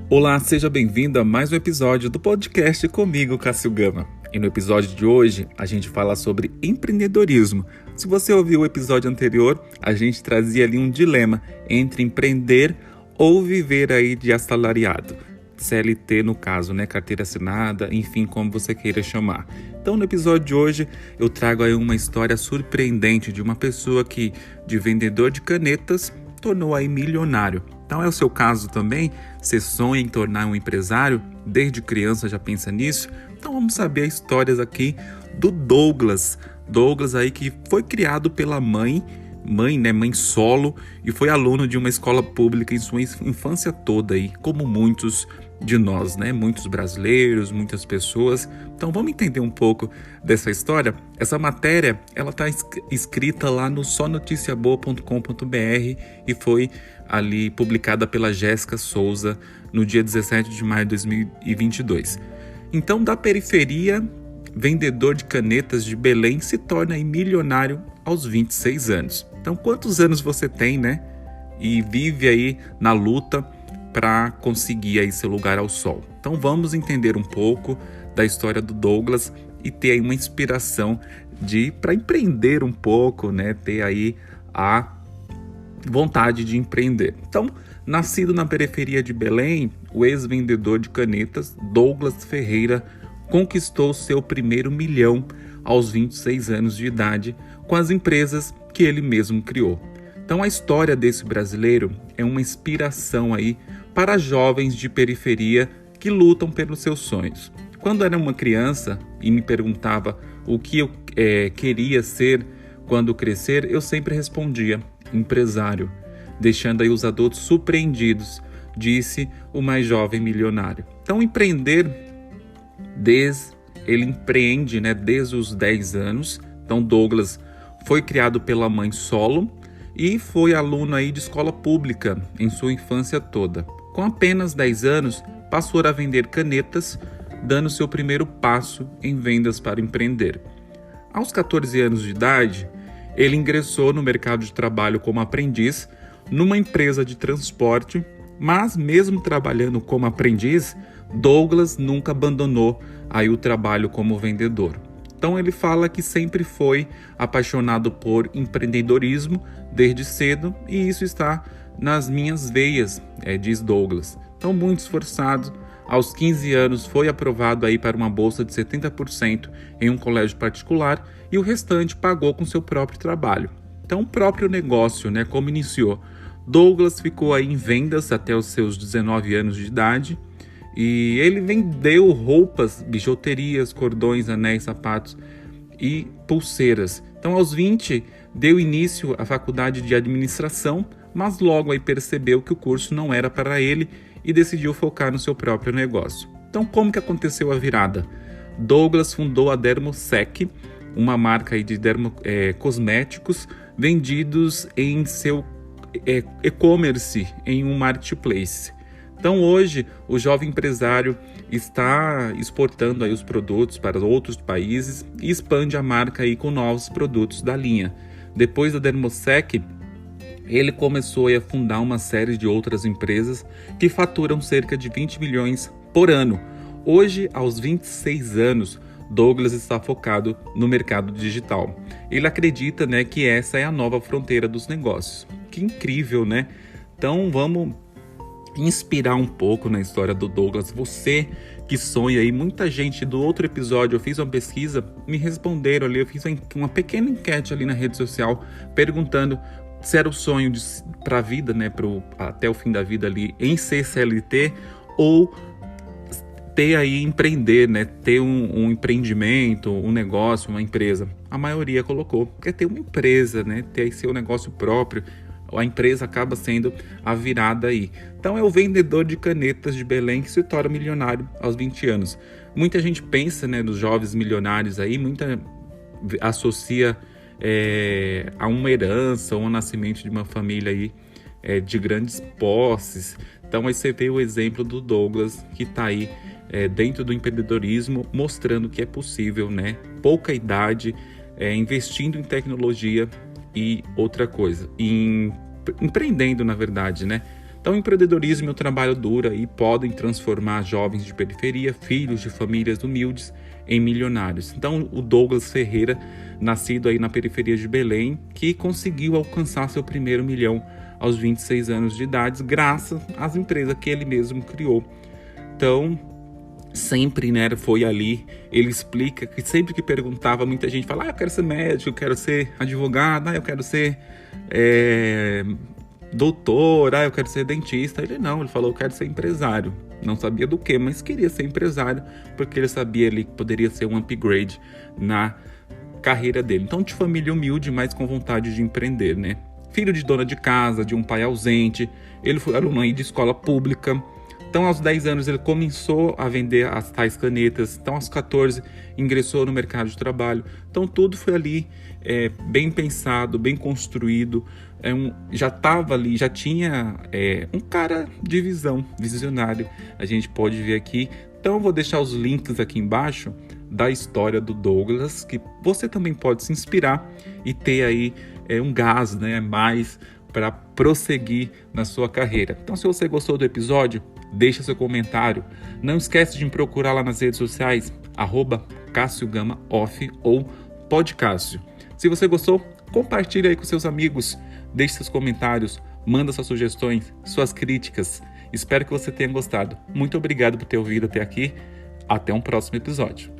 Olá, seja bem-vindo a mais um episódio do podcast comigo, Cássio Gama. E no episódio de hoje, a gente fala sobre empreendedorismo. Se você ouviu o episódio anterior, a gente trazia ali um dilema entre empreender ou viver aí de assalariado. CLT no caso, né? Carteira assinada, enfim, como você queira chamar. Então, no episódio de hoje, eu trago aí uma história surpreendente de uma pessoa que, de vendedor de canetas, tornou aí milionário. Então é o seu caso também? Você sonha em tornar um empresário? Desde criança já pensa nisso? Então vamos saber as histórias aqui do Douglas. Douglas aí que foi criado pela mãe solo, e foi aluno de uma escola pública em sua infância toda aí, como muitos de nós, né? Muitos brasileiros, muitas pessoas. Então vamos entender um pouco dessa história. Essa matéria, ela está escrita lá no sonoticiaboa.com.br e foi ali publicada pela Jéssica Souza no dia 17 de maio de 2022. Então, da periferia, vendedor de canetas de Belém se torna aí milionário aos 26 anos. Então, quantos anos você tem, né? E vive aí na luta para conseguir aí seu lugar ao sol. Então, vamos entender um pouco da história do Douglas e ter aí uma inspiração para empreender um pouco, né? Ter aí a vontade de empreender. Então, nascido na periferia de Belém, o ex-vendedor de canetas, Douglas Ferreira, conquistou seu primeiro milhão aos 26 anos de idade com as empresas que ele mesmo criou. Então, a história desse brasileiro é uma inspiração aí para jovens de periferia que lutam pelos seus sonhos. Quando era uma criança e me perguntava o que eu queria ser quando crescer, eu sempre respondia: empresário, deixando aí os adultos surpreendidos, disse o mais jovem milionário. Então, ele empreende, né, desde os 10 anos. Então, Douglas foi criado pela mãe solo e foi aluno aí de escola pública em sua infância toda. Com apenas 10 anos, passou a vender canetas, dando seu primeiro passo em vendas para empreender. Aos 14 anos de idade, ele ingressou no mercado de trabalho como aprendiz numa empresa de transporte, mas mesmo trabalhando como aprendiz, Douglas nunca abandonou aí o trabalho como vendedor. Então ele fala que sempre foi apaixonado por empreendedorismo desde cedo e isso está nas minhas veias, diz Douglas. Então, muito esforçado, aos 15 anos foi aprovado aí para uma bolsa de 70% em um colégio particular e o restante pagou com seu próprio trabalho. Então, o próprio negócio, né, como iniciou. Douglas ficou aí em vendas até os seus 19 anos de idade e ele vendeu roupas, bijuterias, cordões, anéis, sapatos e pulseiras. Então, aos 20, deu início à faculdade de administração, mas logo aí percebeu que o curso não era para ele e decidiu focar no seu próprio negócio. Então, como que aconteceu a virada? Douglas fundou a Dermosec, uma marca aí de cosméticos vendidos em seu e-commerce, em um marketplace. Então, hoje, o jovem empresário está exportando aí os produtos para outros países e expande a marca aí com novos produtos da linha. Depois da Dermosec, ele começou a fundar uma série de outras empresas que faturam cerca de 20 milhões por ano. Hoje, aos 26 anos, Douglas está focado no mercado digital. Ele acredita, né, que essa é a nova fronteira dos negócios. Que incrível, né? Então, vamos inspirar um pouco na história do Douglas. Você que sonha aí, muita gente do outro episódio, eu fiz uma pesquisa, me responderam ali, eu fiz uma pequena enquete ali na rede social, perguntando se era o sonho para a vida, né, até o fim da vida ali, em ser CLT ou ter aí, empreender, né, ter um empreendimento, um negócio, uma empresa. A maioria colocou, quer ter uma empresa, né, ter aí seu negócio próprio. A empresa acaba sendo a virada aí. Então é o vendedor de canetas de Belém que se torna milionário aos 20 anos. Muita gente pensa, né, dos jovens milionários aí, muita associa a uma herança ou um nascimento de uma família aí de grandes posses. Então aí você vê o exemplo do Douglas que está aí dentro do empreendedorismo, mostrando que é possível, né? Pouca idade, investindo em tecnologia e outra coisa, empreendendo na verdade, né? Então, o empreendedorismo e o trabalho duro aí podem transformar jovens de periferia, filhos de famílias humildes, em milionários. Então, o Douglas Ferreira, nascido aí na periferia de Belém, que conseguiu alcançar seu primeiro milhão aos 26 anos de idade, graças às empresas que ele mesmo criou. Então, sempre, né, foi ali. Ele explica que sempre que perguntava, muita gente fala: eu quero ser médico, eu quero ser advogado, eu quero ser doutor, eu quero ser dentista. Ele falou: eu quero ser empresário. Não sabia do que, mas queria ser empresário, porque ele sabia ali que poderia ser um upgrade na carreira dele. Então, de família humilde, mas com vontade de empreender, né? Filho de dona de casa, de um pai ausente, ele foi aluno aí de escola pública. Então, aos 10 anos, ele começou a vender as tais canetas. Então, aos 14, ingressou no mercado de trabalho. Então, tudo foi ali bem pensado, bem construído. Já estava ali, já tinha um cara de visão, visionário. A gente pode ver aqui. Então, eu vou deixar os links aqui embaixo da história do Douglas, que você também pode se inspirar e ter aí um gás, né, mais para prosseguir na sua carreira. Então, se você gostou do episódio, deixa seu comentário. Não esquece de me procurar lá nas redes sociais, @CassioGamaOff ou Podcássio. Se você gostou, compartilha aí com seus amigos, deixe seus comentários, manda suas sugestões, suas críticas. Espero que você tenha gostado. Muito obrigado por ter ouvido até aqui. Até um próximo episódio.